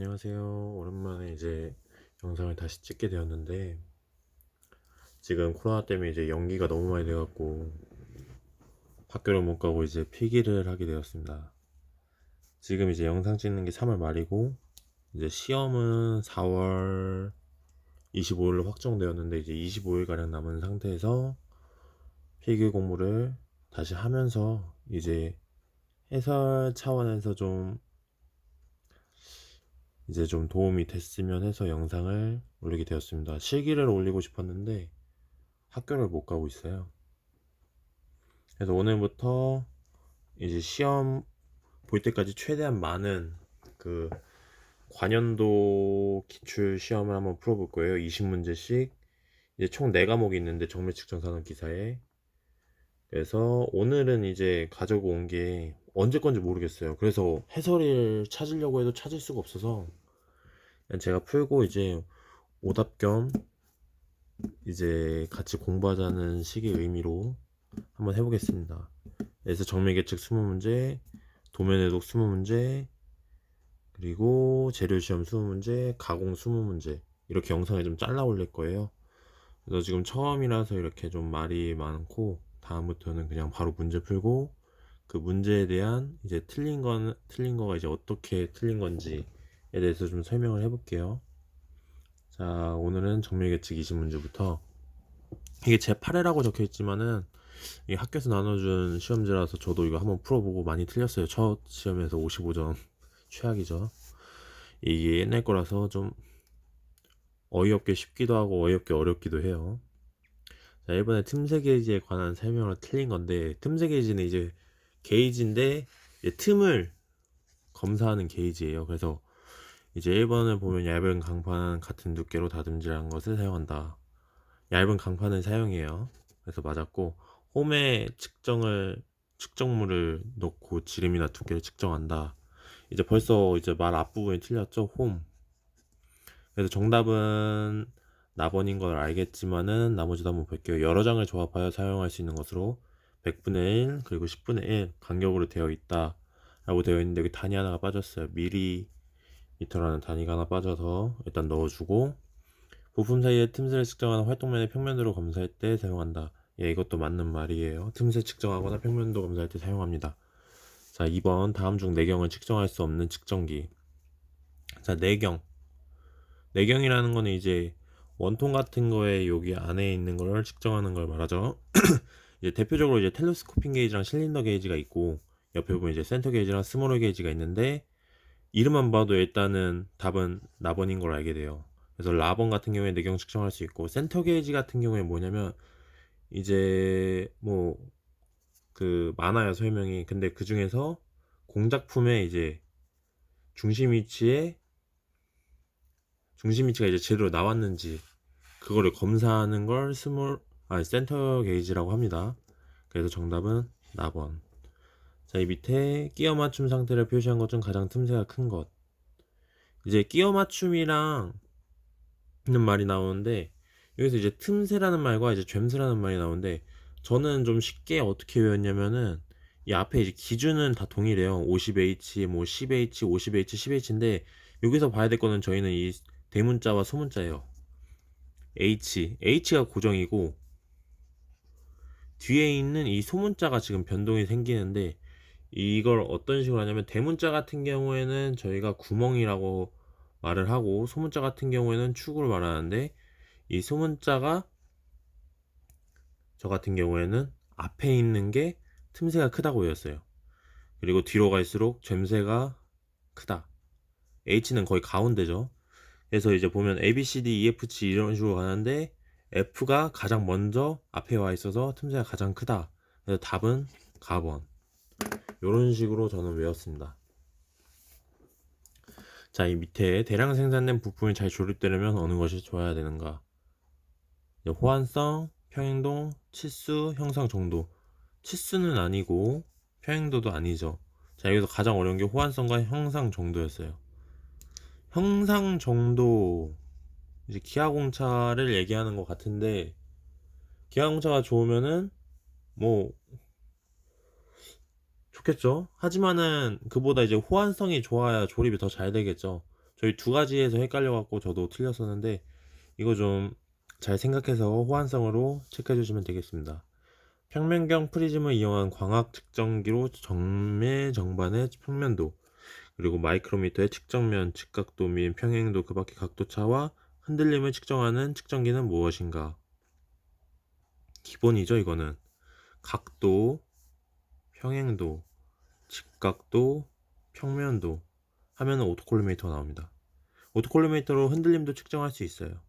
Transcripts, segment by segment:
안녕하세요. 오랜만에 이제 영상을 다시 찍게 되었는데, 지금 코로나 때문에 이제 연기가 너무 많이 돼갖고 학교를 못 가고 이제 필기를 하게 되었습니다. 지금 이제 영상 찍는 게 3월 말이고, 이제 시험은 4월 25일로 확정되었는데, 이제 25일가량 남은 상태에서 필기 공부를 다시 하면서 이제 해설 차원에서 이제 좀 도움이 됐으면 해서 영상을 올리게 되었습니다. 실기를 올리고 싶었는데 학교를 못 가고 있어요. 그래서 오늘부터 이제 시험 볼 때까지 최대한 많은 그 관연도 기출 시험을 한번 풀어볼 거예요. 20문제씩. 이제 총 4과목이 있는데 정밀 측정 산업 기사에. 그래서 오늘은 이제 가지고 온 게 언제 건지 모르겠어요. 그래서 해설을 찾으려고 해도 찾을 수가 없어서 그냥 제가 풀고 이제 오답 겸 이제 같이 공부하자는 식의 의미로 한번 해보겠습니다. 그래서 정밀계측 20문제, 도면해독 20문제, 그리고 재료시험 20문제, 가공 20문제 이렇게 영상을 좀 잘라 올릴 거예요. 그래서 지금 처음이라서 이렇게 좀 말이 많고, 다음부터는 그냥 바로 문제 풀고 그 문제에 대한 이제 틀린 거가 이제 어떻게 틀린 건지에 대해서 좀 설명을 해볼게요. 자, 오늘은 정밀계측 20문제부터, 이게 제 8회라고 적혀 있지만은 이 학교에서 나눠준 시험지라서 저도 이거 한번 풀어보고 많이 틀렸어요. 첫 시험에서 55점 최악이죠. 이게 옛날 거라서 좀 어이없게 쉽기도 하고 어이없게 어렵기도 해요. 자, 이번에 틈새 게이지에 관한 설명을 틀린 건데, 틈새 게이지는 이제 게이지인데 이제 틈을 검사하는 게이지예요. 그래서 이제 1번을 보면 얇은 강판 같은 두께로 다듬질한 것을 사용한다. 얇은 강판을 사용해요. 그래서 맞았고, 홈에 측정물을 넣고 지름이나 두께를 측정한다. 이제 벌써 이제 말 앞부분이 틀렸죠. 홈. 그래서 정답은 나번인 걸 알겠지만은 나머지도 한번 볼게요. 여러 장을 조합하여 사용할 수 있는 것으로 100분의 1 그리고 10분의 1 간격으로 되어 있다 라고 되어 있는데, 여기 단위 하나가 빠졌어요. 미리미터라는 단위가 하나 빠져서 일단 넣어주고, 부품 사이의 틈새를 측정하는 활동면의 평면도를 검사할 때 사용한다. 예, 이것도 맞는 말이에요. 틈새 측정하거나 평면도 검사할 때 사용합니다. 자, 2번 다음 중 내경을 측정할 수 없는 측정기. 자, 내경이라는 거는 이제 원통 같은 거에 여기 안에 있는 걸 측정하는 걸 말하죠. 이제 대표적으로 이제 텔레스코핑 게이지랑 실린더 게이지가 있고, 옆에 보면 이제 센터 게이지랑 스몰 게이지가 있는데, 이름만 봐도 일단은 답은 라번인 걸 알게 돼요. 그래서 라번 같은 경우에 내경 측정할 수 있고, 센터 게이지 같은 경우에 뭐냐면 이제 뭐 그 많아요 설명이. 근데 그 중에서 공작품의 이제 중심 위치에 중심 위치가 이제 제대로 나왔는지 그거를 검사하는 걸 센터 게이지라고 합니다. 그래서 정답은 나번. 자, 이 밑에 끼어 맞춤 상태를 표시한 것 중 가장 틈새가 큰 것. 이제 끼어 맞춤이랑 는 말이 나오는데, 여기서 이제 틈새라는 말과 이제 젬새라는 말이 나오는데, 저는 좀 쉽게 어떻게 외웠냐면은 이 앞에 이제 기준은 다 동일해요. 50H, 뭐 10H, 50H, 10H인데 여기서 봐야 될 거는 저희는 이 대문자와 소문자예요. H가 고정이고 뒤에 있는 이 소문자가 지금 변동이 생기는데, 이걸 어떤 식으로 하냐면 대문자 같은 경우에는 저희가 구멍이라고 말을 하고, 소문자 같은 경우에는 축으로 말하는데, 이 소문자가 저 같은 경우에는 앞에 있는 게 틈새가 크다고 외웠어요. 그리고 뒤로 갈수록 젬새가 크다. H는 거의 가운데죠. 그래서 이제 보면 A, B, C, D, E, F, G 이런 식으로 가는데, F가 가장 먼저 앞에 와 있어서 틈새가 가장 크다. 그래서 답은 가번. 이런 식으로 저는 외웠습니다. 자, 이 밑에 대량 생산된 부품이 잘 조립되려면 어느 것이 좋아야 되는가? 호환성, 평행동, 치수, 형상 정도. 치수는 아니고 평행도도 아니죠. 자, 여기서 가장 어려운 게 호환성과 형상 정도였어요. 형상 정도, 이제 기하공차를 얘기하는 것 같은데, 기하공차가 좋으면은 뭐 좋겠죠. 하지만은 그보다 이제 호환성이 좋아야 조립이 더 잘 되겠죠. 저희 두 가지에서 헷갈려갖고 저도 틀렸었는데 이거 좀 잘 생각해서 호환성으로 체크해 주시면 되겠습니다. 평면경 프리즘을 이용한 광학 측정기로 정매 정반의 평면도 그리고 마이크로미터의 측정면, 직각도 및 평행도 그 밖의 각도차와 흔들림을 측정하는 측정기는 무엇인가? 기본이죠, 이거는. 각도, 평행도, 직각도, 평면도 하면은 오토콜리메이터가 나옵니다. 오토콜리메이터로 흔들림도 측정할 수 있어요.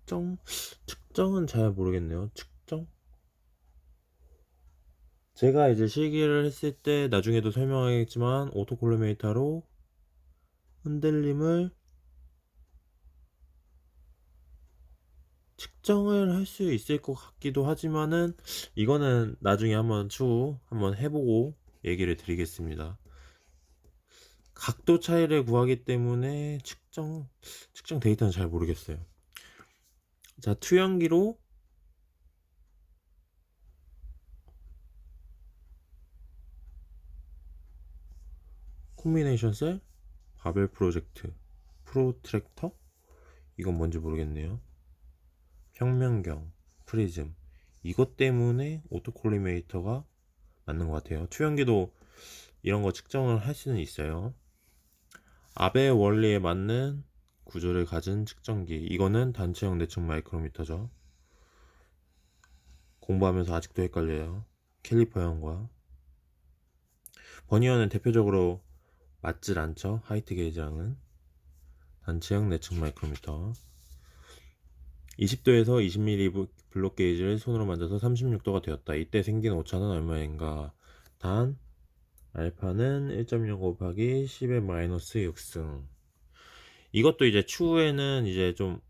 측정? 측정은 잘 모르겠네요. 측정? 제가 이제 실기를 했을 때 나중에도 설명하겠지만 오토콜리메이터로 흔들림을 측정을 할 수 있을 것 같기도 하지만은 이거는 나중에 한번 추후 한번 해보고 얘기를 드리겠습니다. 각도 차이를 구하기 때문에 측정 데이터는 잘 모르겠어요. 자, 투영기로 콤비네이션 셀, 바벨 프로젝트, 프로트랙터? 이건 뭔지 모르겠네요. 평면경, 프리즘. 이것 때문에 오토콜리메이터가 맞는 것 같아요. 투영기도 이런 거 측정을 할 수는 있어요. 아베 원리에 맞는 구조를 가진 측정기. 이거는 단체형 내측 마이크로미터죠. 공부하면서 아직도 헷갈려요. 캘리퍼형과 버니어는 대표적으로 맞질 않죠. 하이트 게이지랑은. 단체형 내측 마이크로미터. 20도에서 20mm 블록 게이지를 손으로 만져서 36도가 되었다. 이때 생긴 오차는 얼마인가? 단 알파는 1.0 곱하기 10의 마이너스 6승. 이것도 이제 추후에는 이제 좀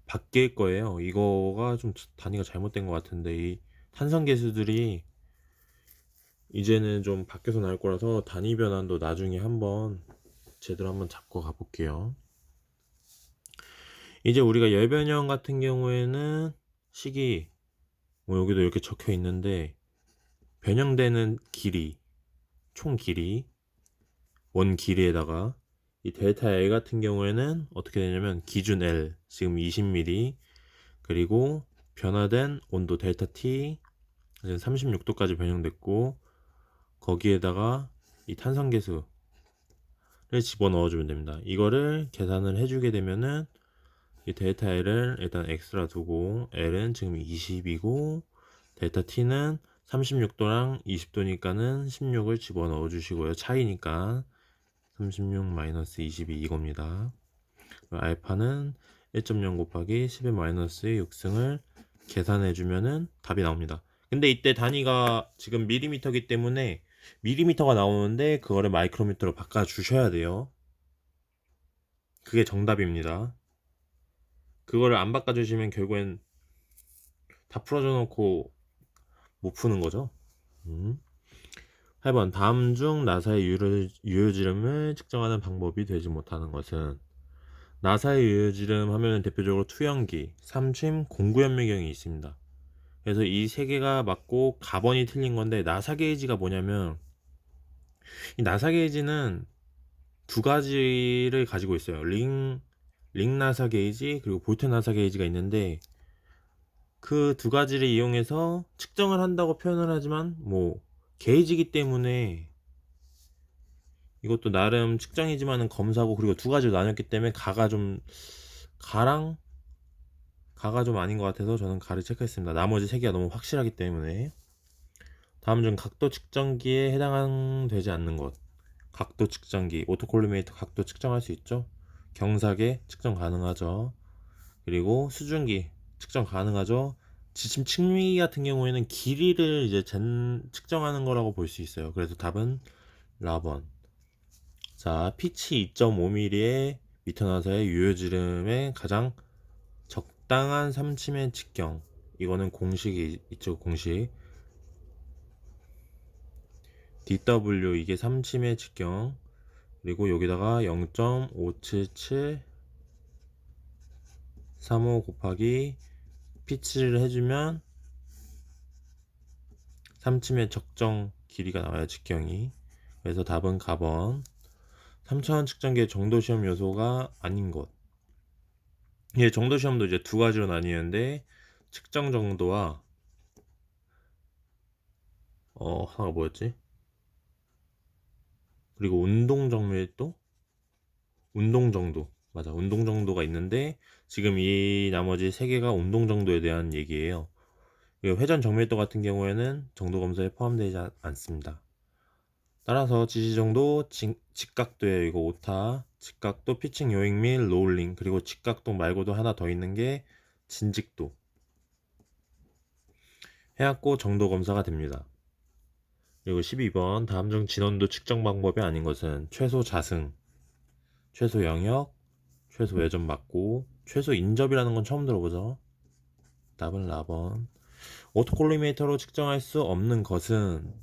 바뀔 거예요. 이거가 좀 단위가 잘못된 것 같은데 이 탄성 계수들이 이제는 좀 바뀌어서 나올 거라서 단위 변환도 나중에 한번 제대로 한번 잡고 가볼게요. 이제 우리가 열 변형 같은 경우에는 식이 뭐 여기도 이렇게 적혀 있는데 변형되는 길이 총 길이 원 길이에다가 이 델타 L 같은 경우에는 어떻게 되냐면 기준 L 지금 20mm 그리고 변화된 온도 델타 T 36도까지 변형됐고 거기에다가 이 탄성계수를 집어넣어 주면 됩니다. 이거를 계산을 해주게 되면은 이 델타 L을 일단 X라 두고 L은 지금 20이고 델타 T는 36도랑 20도니까는 16을 집어넣어 주시고요. 차이니까 36 마이너스 22 이겁니다. 알파는 1.0 곱하기 10의 마이너스 6승을 계산해 주면은 답이 나옵니다. 근데 이때 단위가 지금 밀리미터이기 때문에 밀리미터가 나오는데 그거를 마이크로미터로 바꿔 주셔야 돼요. 그게 정답입니다. 그거를 안 바꿔 주시면 결국엔 다 풀어줘 놓고 못 푸는 거죠. 8번 다음 중 나사의 유효지름을 측정하는 방법이 되지 못하는 것은 나사의 유효지름 하면 대표적으로 투영기, 삼침, 공구현미경이 있습니다. 그래서 이 세 개가 맞고 가번이 틀린 건데 나사 게이지가 뭐냐면 이 나사 게이지는 두 가지를 가지고 있어요. 링 나사 게이지 그리고 볼트 나사 게이지가 있는데 그 두 가지를 이용해서 측정을 한다고 표현을 하지만 뭐 게이지기 때문에 이것도 나름 측정이지만은 검사고 그리고 두 가지로 나눴기 때문에 가랑 가가 좀 아닌 것 같아서 저는 가를 체크했습니다. 나머지 세 개가 너무 확실하기 때문에. 다음 중 각도 측정기에 해당되지 않는 것. 각도 측정기, 오토콜리메이터 각도 측정할 수 있죠. 경사계 측정 가능하죠. 그리고 수증기 측정 가능하죠. 지침 측미 같은 경우에는 길이를 이제 측정하는 거라고 볼 수 있어요. 그래서 답은 라번. 자, 피치 2.5mm의 미터나사의 유효지름의 가장 적당한 삼침의 직경. 이거는 공식이 있죠, 공식. DW 이게 삼침의 직경. 그리고 여기다가 0.57735 곱하기 피치를 해주면 3침의 적정 길이가 나와요, 직경이. 그래서 답은 가번. 3차원 측정기의 정도시험 요소가 아닌 것. 예, 정도시험도 이제 두 가지로 나뉘는데 측정 정도와 하나가 뭐였지? 그리고 운동 정밀도? 운동 정도. 맞아. 운동 정도가 있는데 지금 이 나머지 세 개가 운동 정도에 대한 얘기예요. 그리고 회전 정밀도 같은 경우에는 정도 검사에 포함되지 않습니다. 따라서 지시정도, 직각도예요. 이거 오타. 직각도, 피칭 요잉 및 롤링. 그리고 직각도 말고도 하나 더 있는 게 진직도. 해갖고 정도 검사가 됩니다. 그리고 12번 다음 중 진원도 측정 방법이 아닌 것은 최소 자승, 최소 영역, 최소 외전 맞고, 최소 인접이라는 건 처음 들어보죠. 답은 라번. 오토콜리메이터로 측정할 수 없는 것은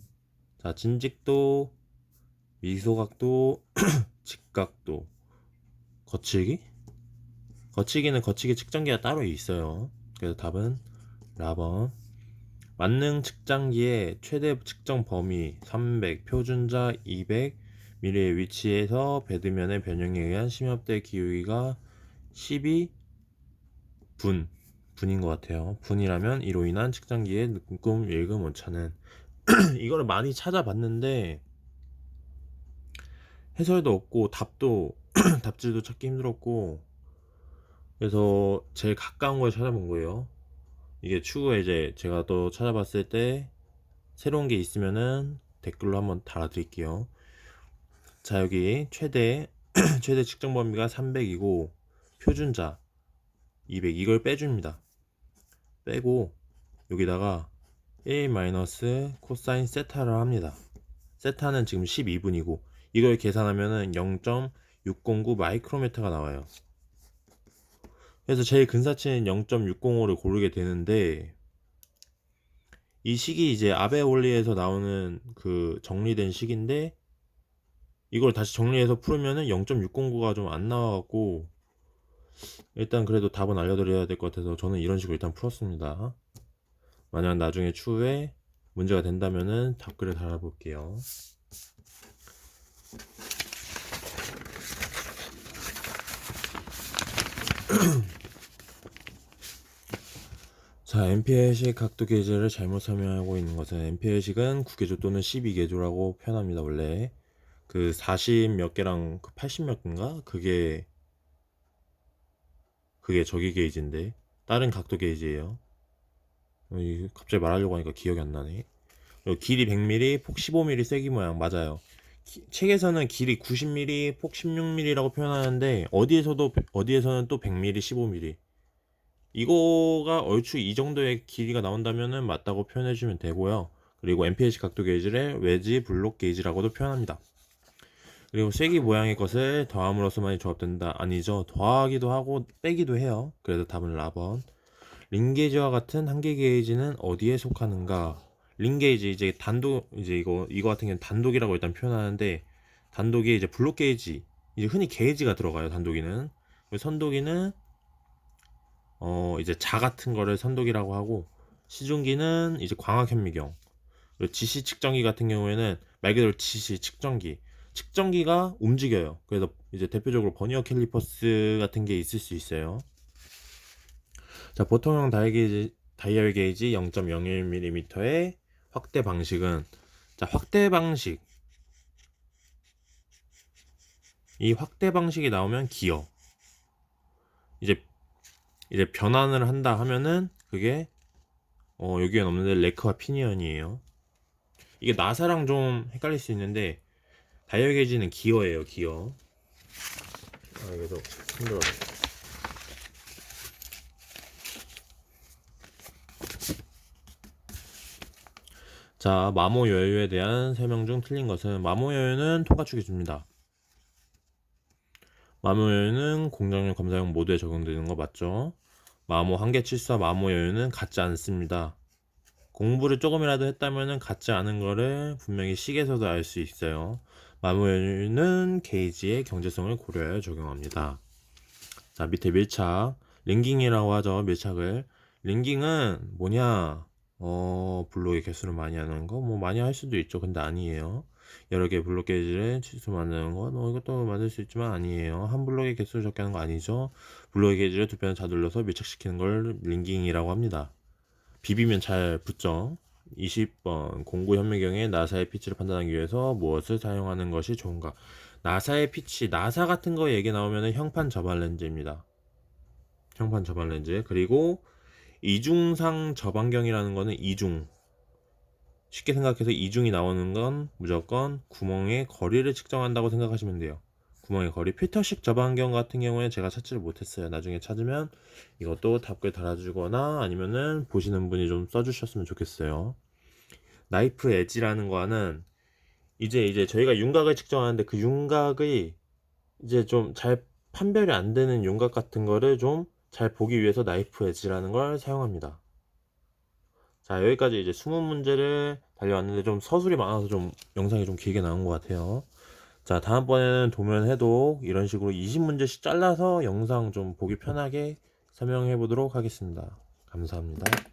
자, 진직도, 미소각도, 직각도, 거칠기? 거치기는 거치기 측정기가 따로 있어요. 그래서 답은 라번. 만능 측정기의 최대 측정 범위 300, 표준자 200mm의 위치에서 배드면의 변형에 의한 심협대 기울기가 12분인 것 같아요. 분이라면 이로 인한 측정기의 눈금, 일금, 오차는 이거를 많이 찾아봤는데 해설도 없고 답도 답질도 찾기 힘들었고, 그래서 제일 가까운 걸 찾아본 거예요. 이게 추후에 이제 제가 또 찾아봤을 때 새로운 게 있으면은 댓글로 한번 달아드릴게요. 자, 여기 최대 최대 측정 범위가 300이고 표준자 200, 이걸 빼줍니다. 빼고 여기다가 1 마이너스 코사인 세타를 합니다. 세타는 지금 12분이고 이걸 계산하면은 0.609 마이크로미터가 나와요. 그래서 제일 근사치는 0.605를 고르게 되는데, 이 식이 이제 아베 원리에서 나오는 그 정리된 식인데 이걸 다시 정리해서 풀으면은 0.609가 좀 안 나와갖고 일단 그래도 답은 알려드려야 될 것 같아서 저는 이런 식으로 일단 풀었습니다. 만약 나중에 추후에 문제가 된다면은 답글을 달아볼게요. 자, MPL식 각도 계제를 잘못 설명하고 있는 것은 MPL식은 9계조 또는 12계조라고 표현합니다. 원래 그 40 몇 개랑 그 80 몇 개인가? 그게 저기 게이지인데 다른 각도 게이지예요. 갑자기 말하려고 하니까 기억이 안 나네. 그리고 길이 100mm, 폭 15mm 쐐기 모양 맞아요. 책에서는 길이 90mm, 폭 16mm라고 표현하는데 어디에서는 또 100mm, 15mm. 이거가 얼추 이 정도의 길이가 나온다면은 맞다고 표현해 주면 되고요. 그리고 MPLC 각도 게이지를 웨지 블록 게이지라고도 표현합니다. 그리고 쐐기 모양의 것을 더함으로써만이 조합된다. 아니죠. 더하기도 하고 빼기도 해요. 그래서 답은 라번. 링 게이지와 같은 한계 게이지는 어디에 속하는가? 링 게이지 이제 단독, 이제 이거 같은 경우는 단독이라고 일단 표현하는데, 단독이 이제 블록 게이지, 이제 흔히 게이지가 들어가요. 단독이는. 선독이는 이제 자 같은 거를 선독이라고 하고, 시중기는 이제 광학 현미경, 그리고 지시 측정기 같은 경우에는 말 그대로 지시 측정기가 움직여요. 그래서 이제 대표적으로 버니어 캘리퍼스 같은 게 있을 수 있어요. 자, 보통형 다이얼 게이지 0.01mm의 확대 방식은, 자, 확대 방식, 이 확대 방식이 나오면 기어. 이제 변환을 한다 하면은 그게 여기엔 없는데 레크와 피니언이에요. 이게 나사랑 좀 헷갈릴 수 있는데 다이얼 게이지는 기어예요, 기어. 그래서 힘들어. 자, 마모 여유에 대한 설명 중 틀린 것은, 마모 여유는 토가축이 줍니다. 마모 여유는 공정용 검사용 모두에 적용되는 거 맞죠? 마모 한계치수와 마모 여유는 같지 않습니다. 공부를 조금이라도 했다면 같지 않은 거를 분명히 식에서도 알 수 있어요. 마모 여유는 게이지의 경제성을 고려하여 적용합니다. 자, 밑에 밀착, 링깅이라고 하죠. 밀착을. 링깅은 뭐냐? 블록의 개수를 많이 하는 거, 뭐 많이 할 수도 있죠. 근데 아니에요. 여러 개의 블록 게이지를 치수 만드는 건 이것도 만들 수 있지만 아니에요. 한 블록의 개수를 적게 하는 거 아니죠. 블록의 게이지를 두 편 자둘러서 밀착시키는 걸 링깅이라고 합니다. 비비면 잘 붙죠. 20번 공구 현미경에 나사의 피치를 판단하기 위해서 무엇을 사용하는 것이 좋은가? 나사의 피치, 나사 같은 거 얘기 나오면 형판 저발 렌즈입니다. 형판 저발 렌즈. 그리고 이중상 저반경이라는 거는 이중. 쉽게 생각해서 이중이 나오는 건 무조건 구멍의 거리를 측정한다고 생각하시면 돼요. 구멍의 거리. 필터식 저반경 같은 경우에 제가 찾지를 못했어요. 나중에 찾으면 이것도 답글 달아주거나 아니면은 보시는 분이 좀 써주셨으면 좋겠어요. 나이프 엣지라는 거는 이제 저희가 윤곽을 측정하는데 그 윤곽의 이제 좀 잘 판별이 안 되는 윤곽 같은 거를 좀 잘 보기 위해서 나이프 엣지라는 걸 사용합니다. 자, 여기까지 이제 20문제를 달려왔는데 좀 서술이 많아서 좀 영상이 좀 길게 나온 것 같아요. 자, 다음번에는 도면 해도 이런 식으로 20문제씩 잘라서 영상 좀 보기 편하게 설명해 보도록 하겠습니다. 감사합니다.